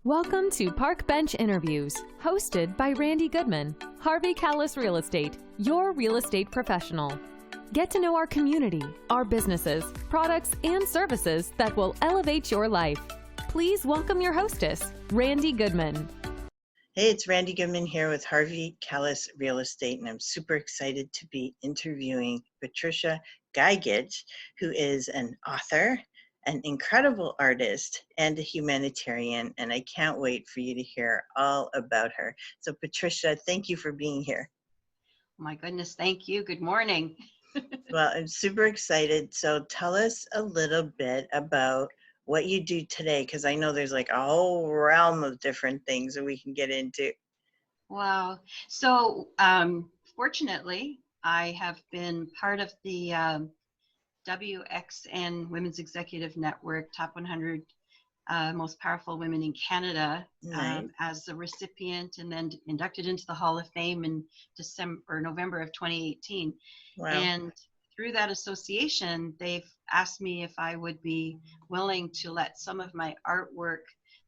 Welcome to Park Bench Interviews, hosted by Randy Goodman, Harvey Callis Real Estate, your real estate professional. Get to know our community, our businesses, products, and services that will elevate your life. Please welcome your hostess, Randy Goodman. Hey, it's Randy Goodman here with Harvey Callis Real Estate, and I'm super excited to be interviewing Patricia Gagic, who is an author, an incredible artist, and a humanitarian, and I can't wait for you to hear all about her. So Patricia, thank you for being here. My goodness, thank you. Good morning. Well, I'm super excited. So tell us a little bit about what you do today, because I know there's like a whole realm of different things that we can get into. Wow. So fortunately, I have been part of the WXN Women's Executive Network, Top 100 Most Powerful Women in Canada, Nice. as a recipient, and then inducted into the Hall of Fame in November of 2018. Wow. And through that association, they've asked me if I would be willing to let some of my artwork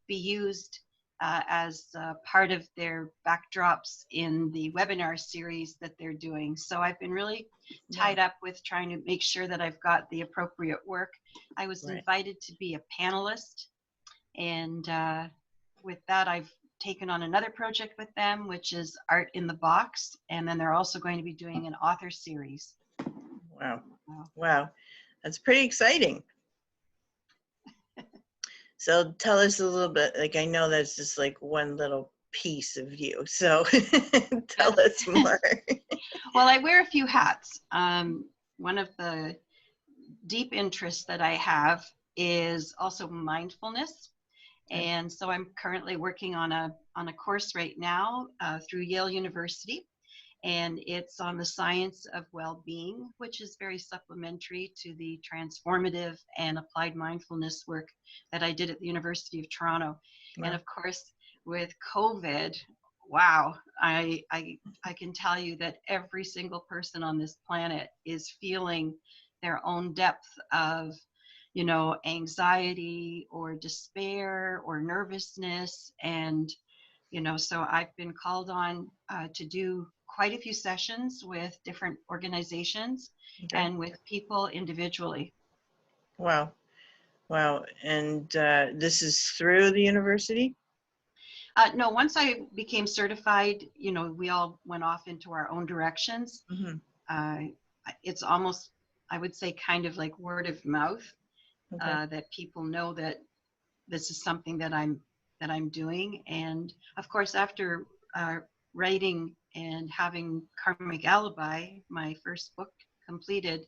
be used as part of their backdrops in the webinar series that they're doing. So I've been really tied up with trying to make sure that I've got the appropriate work. I was invited to be a panelist, and with that I've taken on another project with them, which is Art in the Box, and then they're also going to be doing an author series. Wow, that's pretty exciting. So tell us a little bit, like, I know that's just like one little piece of you, so tell us more. Well, I wear a few hats. One of the deep interests that I have is also mindfulness. And so I'm currently working on a course right now through Yale University, and it's on the science of well-being, which is very supplementary to the transformative and applied mindfulness work that I did at the University of Toronto. Wow. And of course, with COVID, wow, I can tell you that every single person on this planet is feeling their own depth of, you know, anxiety or despair or nervousness. And, you know, so I've been called on to do quite a few sessions with different organizations and with people individually. Wow. Wow. And this is through the university? No, once I became certified, you know, we all went off into our own directions. Mm-hmm. It's almost, I would say, kind of like word of mouth, that people know that this is something that I'm doing. And of course, after writing and having Karmic Alibi, my first book, completed,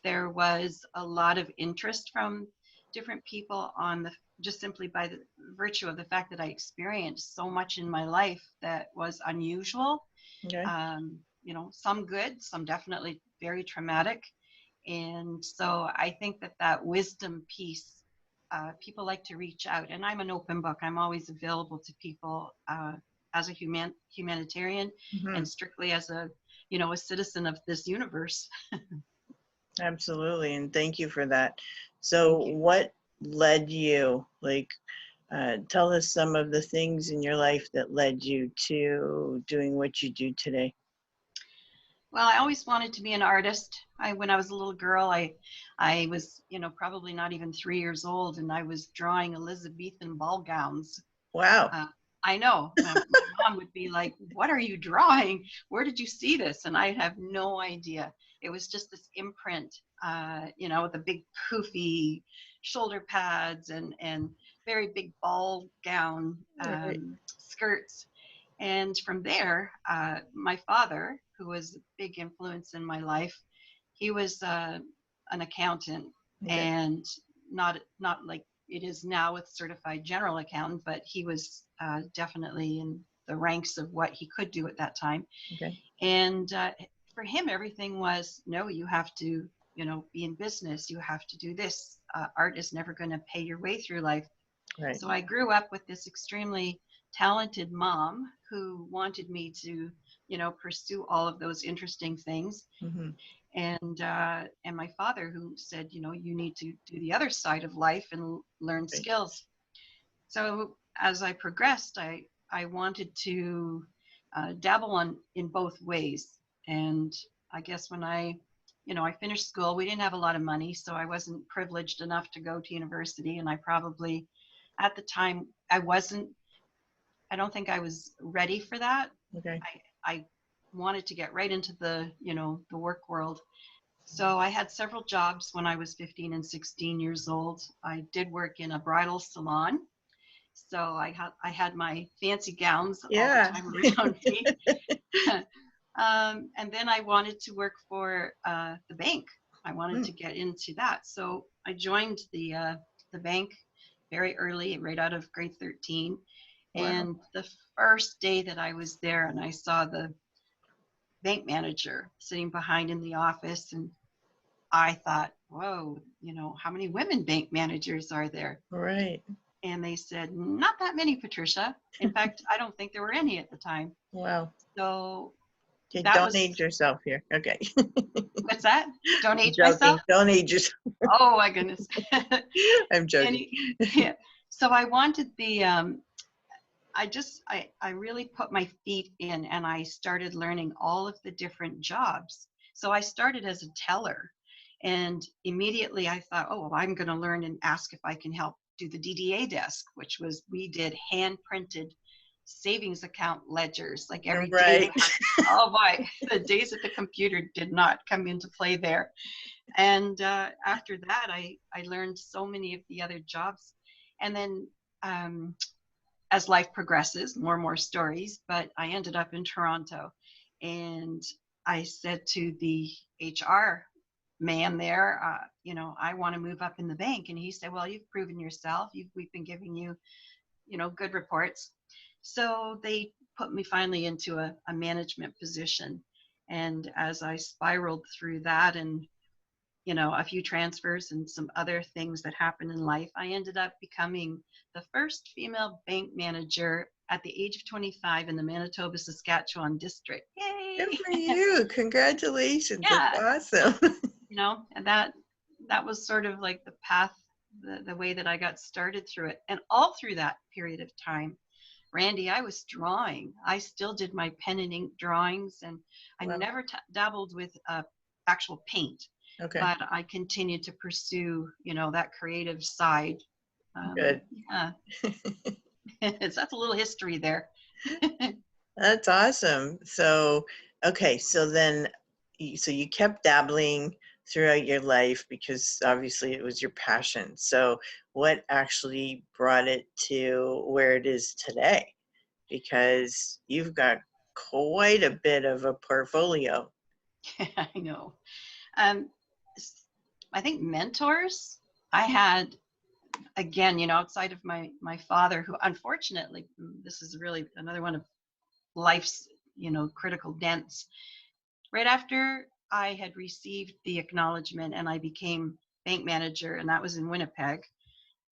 there was a lot of interest from different people on just simply by the virtue of the fact that I experienced so much in my life that was unusual. Okay. You know, some good, some definitely very traumatic. And so I think that wisdom piece, people like to reach out, and I'm an open book. I'm always available to people as a humanitarian, mm-hmm. and strictly as a citizen of this universe. Absolutely, and thank you for that. So what led you, tell us some of the things in your life that led you to doing what you do today? Well, I always wanted to be an artist. When I was a little girl, I was, probably not even 3 years old, and I was drawing Elizabethan ball gowns. Wow. I know. My mom would be like, "What are you drawing? Where did you see this?" And I'd have no idea. It was just this imprint, with the big poofy shoulder pads and very big ball gown skirts. And from there, my father, who was a big influence in my life, he was an accountant, and not like it is now with certified general accountant, but he was definitely in the ranks of what he could do at that time. Okay. And for him, everything was, no, you have to, be in business. You have to do this. Art is never going to pay your way through life. Right. So I grew up with this extremely talented mom who wanted me to, pursue all of those interesting things. Mm-hmm. And my father, who said, you need to do the other side of life and learn skills. So as I progressed, I wanted to dabble in both ways. And I guess when I finished school, we didn't have a lot of money, so I wasn't privileged enough to go to university. And I probably, at the time, I don't think I was ready for that. Okay. I wanted to get right into the work world. So I had several jobs when I was 15 and 16 years old. I did work in a bridal salon. So I had my fancy gowns all the time around me. And then I wanted to work for the bank. I wanted to get into that. So I joined the bank very early, right out of grade 13. Wow. And the first day that I was there and I saw the bank manager sitting behind in the office, and I thought, whoa, how many women bank managers are there? Right. And they said, not that many, Patricia. In fact, I don't think there were any at the time. Wow. So Okay, that don't was, age yourself here. Okay. what's that? Don't age Joking. myself? Don't age yourself. Oh my goodness. I'm joking. Yeah. So I wanted the, I really put my feet in and I started learning all of the different jobs. So I started as a teller, and immediately I thought, oh, well, I'm going to learn and ask if I can help do the DDA desk, which was, we did hand printed savings account ledgers like every day. Oh boy, the days at the computer did not come into play there. And after that, I learned so many of the other jobs. And then as life progresses, more and more stories, but I ended up in Toronto. And I said to the HR man there, I want to move up in the bank. And he said, well, you've proven yourself. We've been giving you, good reports. So they put me finally into a management position. And as I spiraled through that and, a few transfers and some other things that happened in life, I ended up becoming the first female bank manager at the age of 25 in the Manitoba, Saskatchewan district. Yay! Good for you. Congratulations. Yeah. That's awesome. And that was sort of like the path, the way that I got started through it. And all through that period of time, Randy, I was drawing. I still did my pen and ink drawings, and I never dabbled with actual paint. Okay. But I continued to pursue, that creative side. Good. Yeah. That's a little history there. That's awesome. So, okay. So then, so you kept dabbling throughout your life because obviously it was your passion. So what actually brought it to where it is today? Because you've got quite a bit of a portfolio. I know. I think mentors I had, again, outside of my father, who unfortunately, this is really another one of life's, critical dents. Right after I had received the acknowledgement and I became bank manager, and that was in Winnipeg,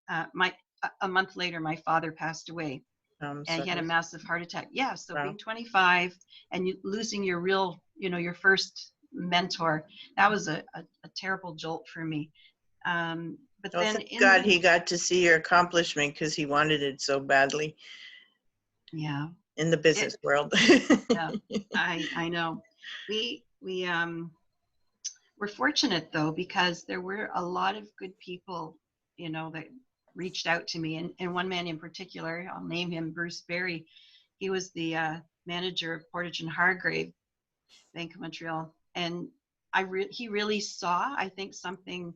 a month later, my father passed away. And he had a massive heart attack. Yeah, so being 25 and losing your real, your first mentor, that was a terrible jolt for me. But then thank God he got to see your accomplishment because he wanted it so badly. Yeah. In the business world. Yeah, I know. We're fortunate though, because there were a lot of good people, that reached out to me, and one man in particular, I'll name him, Bruce Berry. He was the manager of Portage and Hargrave, Bank of Montreal, and he really saw, I think, something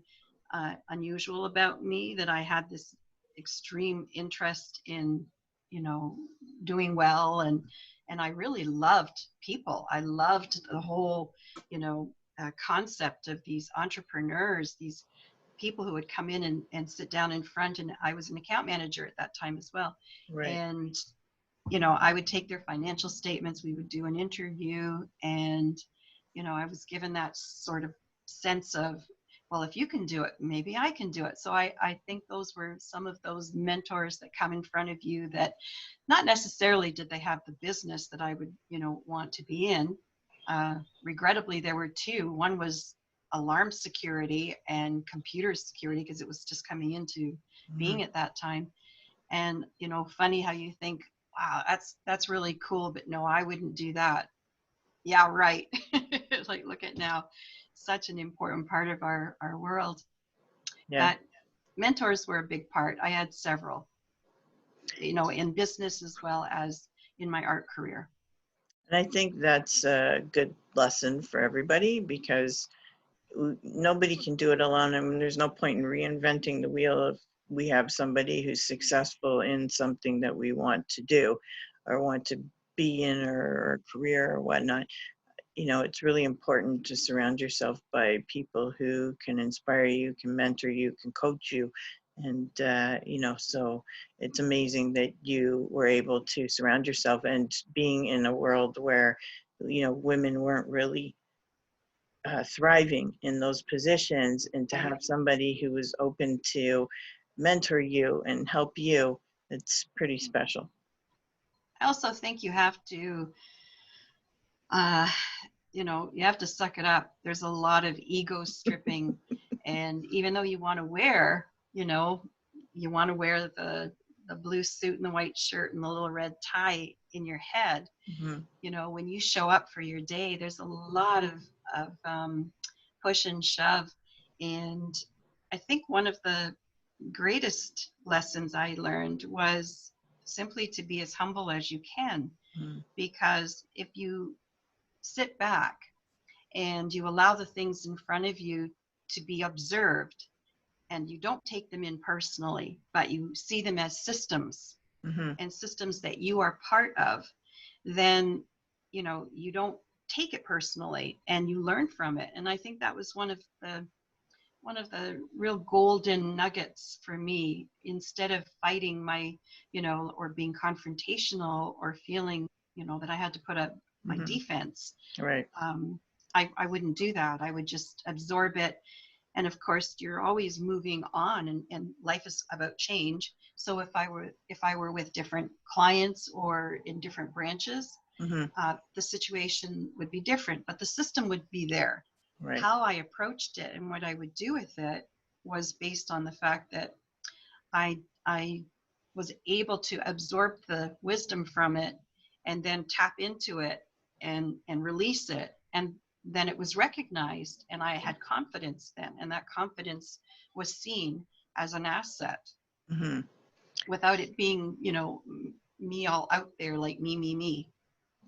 unusual about me, that I had this extreme interest in, doing well, and I really loved people. I loved the whole, concept of these entrepreneurs, these people who would come in and sit down in front, and I was an account manager at that time as well. Right. And, I would take their financial statements, we would do an interview, and, I was given that sort of sense of, well, if you can do it, maybe I can do it. So I think those were some of those mentors that come in front of you that not necessarily did they have the business that I would, want to be in. Regrettably, there were two. One was alarm security and computer security, because it was just coming into being at that time. And, you know, funny how you think, wow, that's really cool, but no, I wouldn't do that. Yeah, right. Like, look at now, such an important part of our world. Yeah. But mentors were a big part. I had several, you know, in business as well as in my art career. And I think that's a good lesson for everybody, because nobody can do it alone. I mean, there's no point in reinventing the wheel if we have somebody who's successful in something that we want to do or want to be in, or a career or whatnot. You know, it's really important to surround yourself by people who can inspire you, can mentor you, can coach you. And, you know, so it's amazing that you were able to surround yourself, and being in a world where, you know, women weren't really thriving in those positions, and to have somebody who was open to mentor you and help you, it's pretty special. I also think you have to, you know, you have to suck it up. There's a lot of ego stripping. And even though you want to wear, you know, you want to wear the blue suit and the white shirt and the little red tie in your head, Mm-hmm. you know, when you show up for your day, there's a lot of push and shove. And I think one of the greatest lessons I learned was simply to be as humble as you can. Mm-hmm. Because if you sit back and you allow the things in front of you to be observed, and you don't take them in personally, but you see them as systems, Mm-hmm. and systems that you are part of, then, you know, you don't take it personally and you learn from it. And I think that was one of the real golden nuggets for me. Instead of fighting my, you know, or being confrontational or feeling, you know, that I had to put up my Mm-hmm. defense, Right. I wouldn't do that. I would just absorb it. And of course, you're always moving on, and life is about change. So if I were with different clients or in different branches, Mm-hmm. the situation would be different, but the system would be there. Right. How I approached it and what I would do with it was based on the fact that I was able to absorb the wisdom from it and then tap into it and release it. And then it was recognized, and I had confidence then, and that confidence was seen as an asset. Mm-hmm. Without it being, you know, me all out there, like me.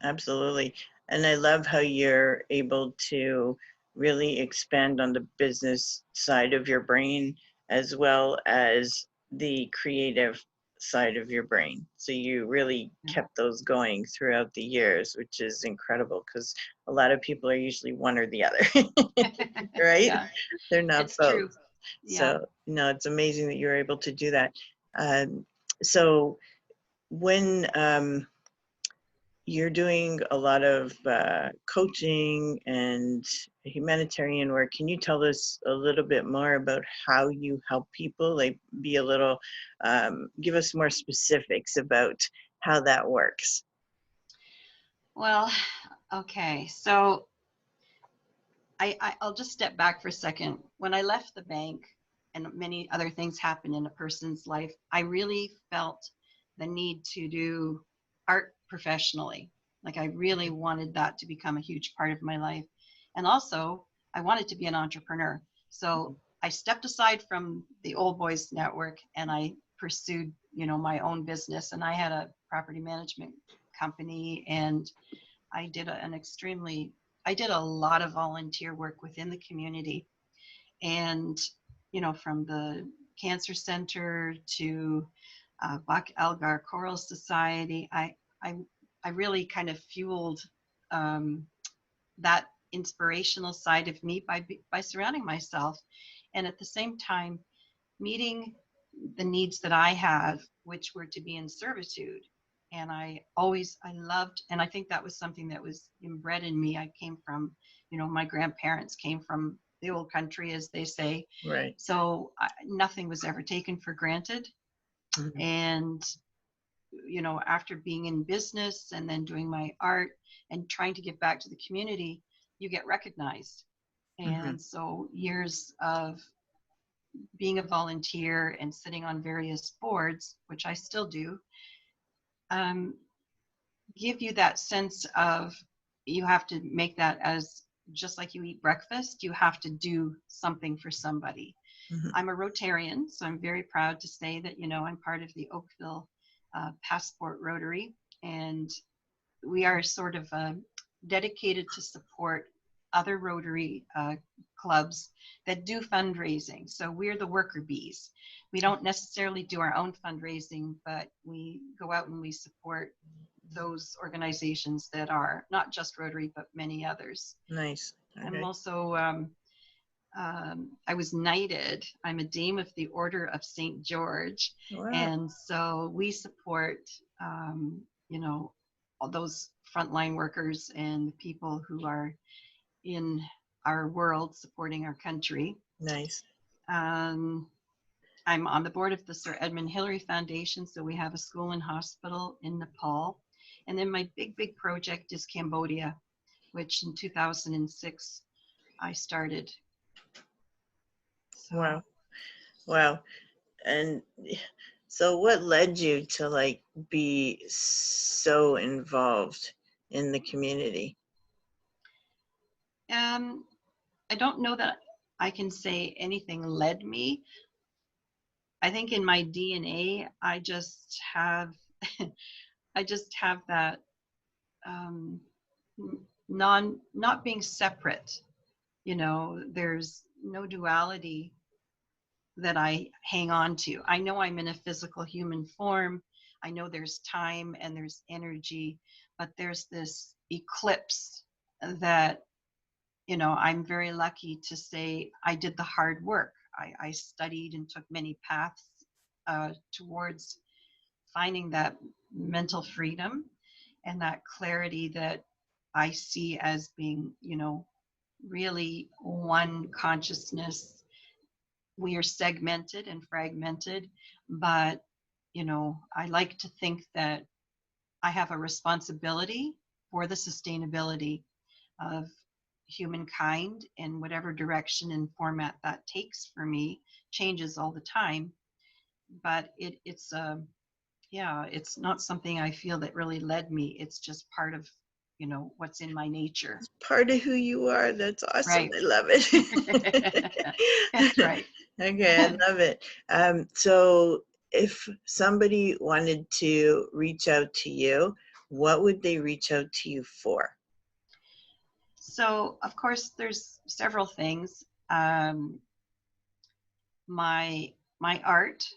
Absolutely. And I love how you're able to really expand on the business side of your brain as well as the creative side of your brain. So you really kept those going throughout the years, which is incredible, because a lot of people are usually one or the other, right? Yeah, They're not it's both. true. Yeah. So, no, it's amazing that you're able to do that. So when you're doing a lot of coaching and humanitarian work, can you tell us a little bit more about how you help people? Like, be a little, give us more specifics about how that works. Well, okay. So I'll just step back for a second. When I left the bank and many other things happened in a person's life, I really felt the need to do art professionally. Like, I really wanted that to become a huge part of my life. And also, I wanted to be an entrepreneur. So I stepped aside from the old boys network and I pursued, you know, my own business. And I had a property management company, and I did I did a lot of volunteer work within the community. And, you know, from the Cancer Center to Bach Elgar Choral Society, I really kind of fueled that inspirational side of me by surrounding myself. And at the same time, meeting the needs that I have, which were to be in servitude. And I loved, and I think that was something that was inbred in me. I came from, you know, my grandparents came from the old country, as they say. Right. So nothing was ever taken for granted. Mm-hmm. And, you know, after being in business and then doing my art and trying to give back to the community, you get recognized. Mm-hmm. And so years of being a volunteer and sitting on various boards, which I still do, give you that sense of you have to make that as just like you eat breakfast, you have to do something for somebody. Mhm. I'm a Rotarian, so I'm very proud to say that, I'm part of the Oakville Passport Rotary, and we are sort of dedicated to support other Rotary clubs that do fundraising. So we're the worker bees. We don't necessarily do our own fundraising, but we go out and we support those organizations that are not just Rotary, but many others. Nice. Okay. I'm also, I was knighted. I'm a Dame of the Order of St. George. Wow. And so we support, all those frontline workers and people who are in our world supporting our country. Nice. I'm on the board of the Sir Edmund Hillary Foundation, so we have a school and hospital in Nepal. And then my big project is Cambodia, which in 2006 I started. So. Wow. And so what led you to be so involved in the community? I don't know that I can say anything led me. I think in my DNA, I just have that not being separate. There's no duality that I hang on to. I know I'm in a physical human form. I know there's time and there's energy, but there's this eclipse that, I'm very lucky to say I did the hard work. I studied and took many paths towards finding that mental freedom and that clarity that I see as being, really one consciousness. We are segmented and fragmented, but, I like to think that I have a responsibility for the sustainability of humankind, in whatever direction and format that takes for me. Changes all the time, but it's not something I feel that really led me. It's just part of what's in my nature. It's part of who you are. That's awesome. Right. I love it. That's right. Okay, I love it. So if somebody wanted to reach out to you, what would they reach out to you for? So, of course, there's several things. My art,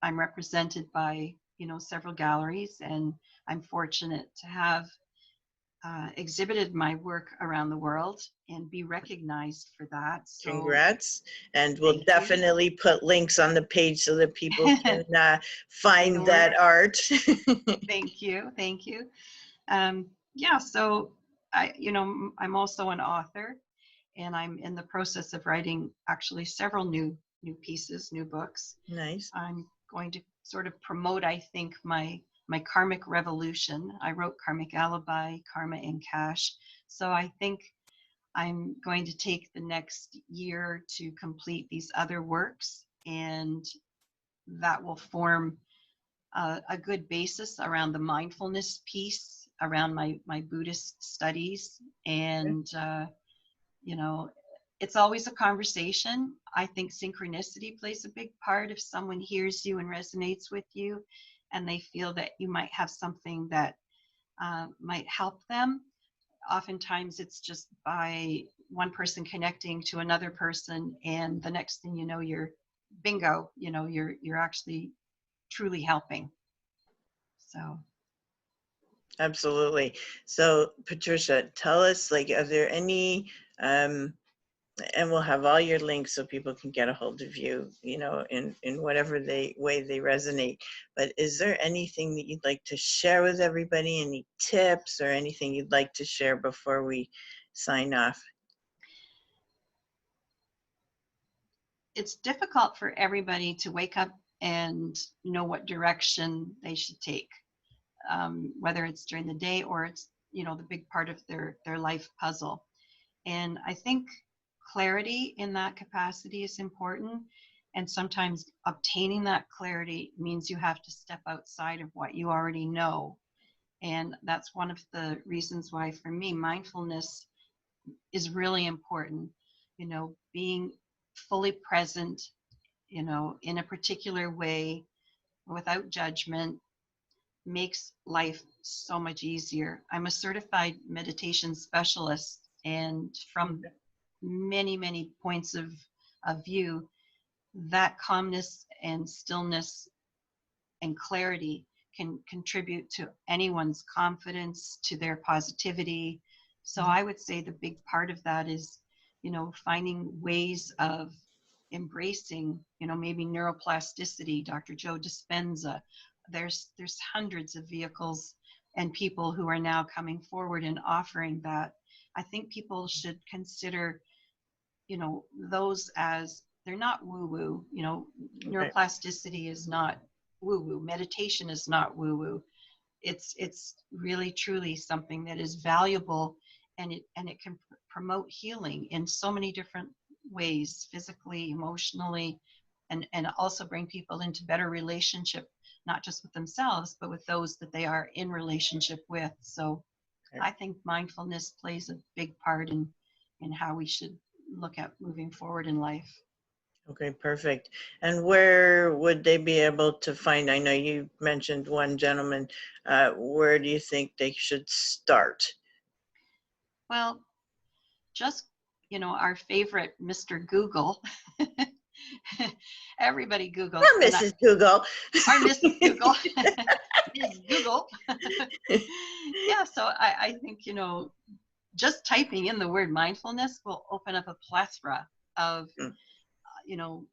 I'm represented by, several galleries, and I'm fortunate to have exhibited my work around the world and be recognized for that. So, congrats. And we'll definitely put links on the page so that people can find that art. Thank you. So I'm also an author, and I'm in the process of writing actually several new pieces, new books. Nice. I'm going to sort of promote, I think, my karmic revolution. I wrote Karmic Alibi, Karma and Cash. So I think I'm going to take the next year to complete these other works, and that will form a good basis around the mindfulness piece, around my Buddhist studies. And, it's always a conversation. I think synchronicity plays a big part. If someone hears you and resonates with you, and they feel that you might have something that might help them, oftentimes it's just by one person connecting to another person, and the next thing you know, you're bingo, you're actually truly helping. So absolutely. So Patricia, tell us, are there any and we'll have all your links so people can get a hold of you, in whatever way they resonate. But is there anything that you'd like to share with everybody? Any tips or anything you'd like to share before we sign off? It's difficult for everybody to wake up and know what direction they should take, whether it's during the day or it's, the big part of their life puzzle. And I think clarity in that capacity is important. And sometimes obtaining that clarity means you have to step outside of what you already know. And that's one of the reasons why, for me, mindfulness is really important. Being fully present, in a particular way, without judgment, makes life so much easier. I'm a certified meditation specialist, and from many, many points of view, that calmness and stillness and clarity can contribute to anyone's confidence, to their positivity. So I would say the big part of that is, finding ways of embracing, maybe neuroplasticity. Dr. Joe Dispenza, there's hundreds of vehicles and people who are now coming forward and offering that. I think people should consider, those as, they're not woo-woo. Neuroplasticity is not woo-woo. Meditation is not woo-woo. It's really truly something that is valuable, and it can promote healing in so many different ways, physically, emotionally, and also bring people into better relationship, not just with themselves, but with those that they are in relationship with. So I think mindfulness plays a big part in how we should look at moving forward in life. Okay, perfect. And where would they be able to find, I know you mentioned one gentleman, where do you think they should start? Well, just, our favorite Mr. Google. Everybody Googles. Or Mrs. Google. Or Mrs. Google. Ms. Google. Yeah, so I think, just typing in the word mindfulness will open up a plethora of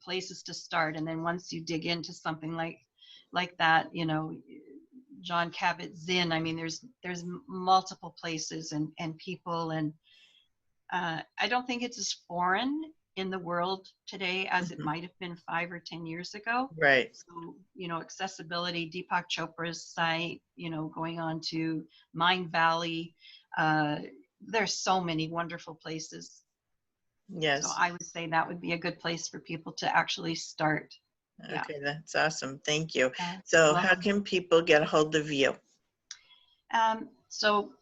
places to start. And then once you dig into something like that, John Kabat-Zinn, I mean, there's multiple places and people, and I don't think it's as foreign in the world today as it might have been 5 or 10 years ago. Right. So, accessibility, Deepak Chopra's site, going on to Mind Valley, there's so many wonderful places. Yes. So I would say that would be a good place for people to actually start. Okay, that's awesome. Thank you. So how can people get a hold of you? So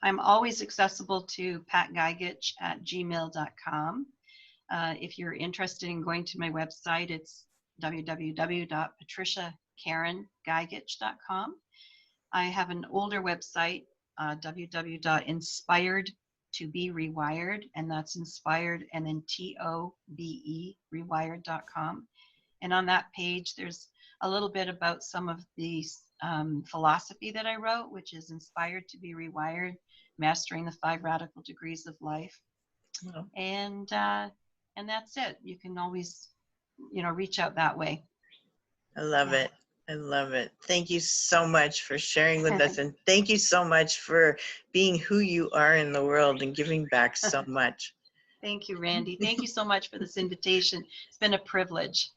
I'm always accessible to patgagic@gmail.com. If you're interested in going to my website, it's www.patriciakarengagic.com. I have an older website, www.inspiredtoberewired, and that's inspired and then TOBE rewired.com. And on that page, there's a little bit about some of the philosophy that I wrote, which is Inspired to Be Rewired, Mastering the 5 Radical Degrees of Life. Wow. And that's it. You can always, reach out that way. I love it. I love it. Thank you so much for sharing with us. And thank you so much for being who you are in the world and giving back so much. Thank you, Randy. Thank you so much for this invitation. It's been a privilege.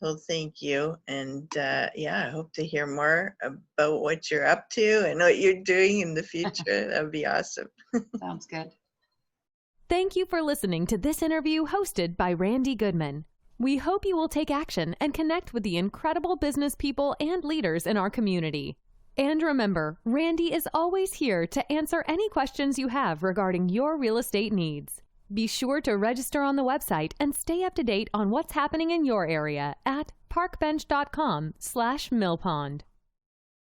Well, thank you. And I hope to hear more about what you're up to and what you're doing in the future. That would be awesome. Sounds good. Thank you for listening to this interview hosted by Randy Goodman. We hope you will take action and connect with the incredible business people and leaders in our community. And remember, Randy is always here to answer any questions you have regarding your real estate needs. Be sure to register on the website and stay up to date on what's happening in your area at parkbench.com/millpond.